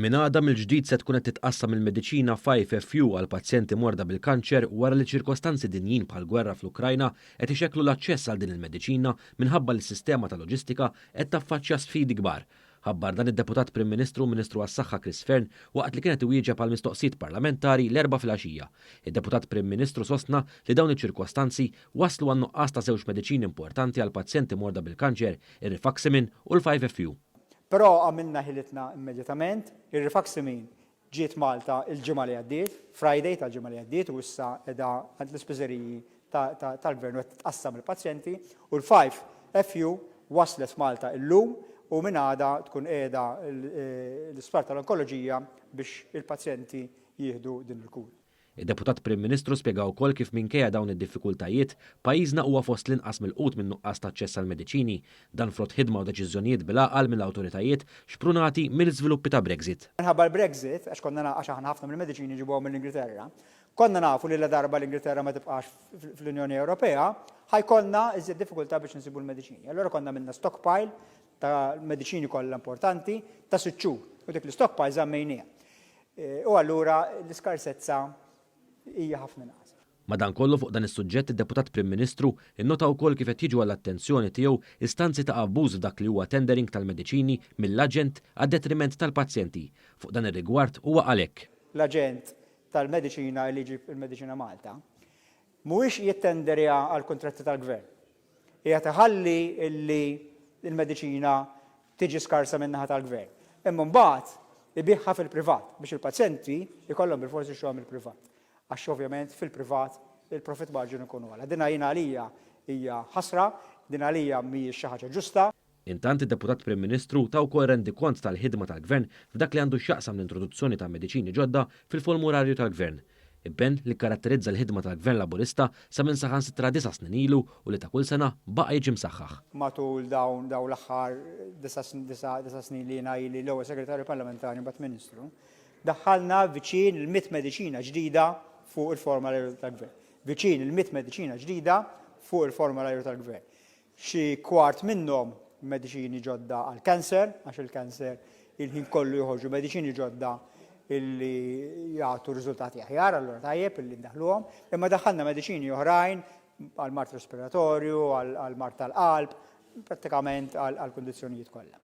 Min għada mill-ġdid se tkun qed titqassam il-mediċina 5FU għal pazjenti morda bil-kanċer wara li ċirkostanzi dinjin bħal gwerra fl-Ukrajna qed ixekklu l-aċċess għal din il-mediċina minħabba li s-sistema ta' loġistika qed taffaċċja sfidi kbar. Ħabbar dan id-Deputat Prim Ministru Ministru għas-Saħħa Chris Fern waqt li kienet iwieġeb għal mistoqsijiet parlamentari l-erba' filgħaxija. Id-Deputat Prim Ministru sostna li dawn iċ-ċirkostanzi waslu għan nuqqas ta' żewġ mediċini importanti għal pazjenti morda bil-kanċer, ir-rifaximin u l-5FU. Però għamilna ħilitna immedjatament, il-rifaximin ġiet Malta il-ġimgħa li għaddiet, Friday tal-ġimgħa li għaddiet u issa qiegħda għand l-ispiżeriji tal-Gvern qed tqassam il-pazjenti u l-5FU waslet Malta illum u minn għada tkun qiegħda l-isptar tal-onkoloġija biex il-pazjenti jieħdu din il-kura. Id-Deputat Prim Ministru spjega wkoll kif minkejja dawn id-diffikultajiet pajjiżna huwa fost l-inqas mill-qut minn nuqqas ta' aċċess għall mediċini dan frott ħidma u deċiżjonijiet bil-għaqal mill-awtoritajiet xprunati mill-iżviluppi ta' Brexit. Minħabba l-Brexit, għax konna għax aħna ħafna mill-mediċini ġibuhom mill-Ingilterra, konna nafu li l-darba l-Ingilterra ma tibqax fl-Unjoni Ewropea, ħajkonna iżjed diffikultà biex nsibu l-mediċini. Allura konna minna stockpile ta' mediċini kollha importanti ta' 6 xhur u dik l-stockpile żammejniha. U allura l-iskarsezza hija ħafna naqas. Madankollu fuq dan is-suġġett id-Deputat Prim Ministru innota wkoll kif qed jiġu għall-attenzjoni tiegħu istanzi ta' abbuż f'dak li huwa tendering tal-mediċini mill-aġent għad-detriment tal-pazjenti. Fuq dan ir-rigward huwa għalhekk. L-aġent tal-mediċina li jġib il-mediċina Malta mhuwiex jittenderja għall kuntratti tal-Gvern. Hija taħalli li l-mediċina tiġi skarsa min-naħa tal-Gvern. Imma mbagħad ibiħħa fil-privat biex il-pazjenti jkollhom bil-forsi xogħol mill-privat. Għax ovvjament fil-privat il-profit margin ikun għala. Din għalija hija ħasra, din għalija mhijiex xi ħaġa ġusta. Intant id-Deputat Prim Ministru ta' wkoll rendi kont tal-ħidma tal-Gvern f'dak li għandu x'jaqsam l-introduzzjoni ta' mediċini ġodda fil-formularju tal-Gvern. Ibben li karatterizza l-ħidma tal-Gvern Laburista sa minn saħansitra 9 snin ilu u li ta' kull sena baqa' jiġi msaħħaħ. Matul dawn l-aħħar 9 snin li jiena ili l-ewwel Segretarju Parlamentari mbagħad Ministru, daħħalna viċin il-100 mediċina ġdida fuq il-formularju tal-Gvern. Viċin il-100 mediċina ġdida fuq il-formularju tal-Gvern. Xi kwart minnhom mediċini ġodda għall-kanser, għax il-kanser il-ħin kollu joħorġu mediċini ġodda illi jagħtu riżultati aħjar, allura tajjeb illi ndaħluhom, imma daħħalna mediċini oħrajn għall-mart respiratorju, għall-mart tal-qalb, prattikament għall-kundizzjonijiet kollha.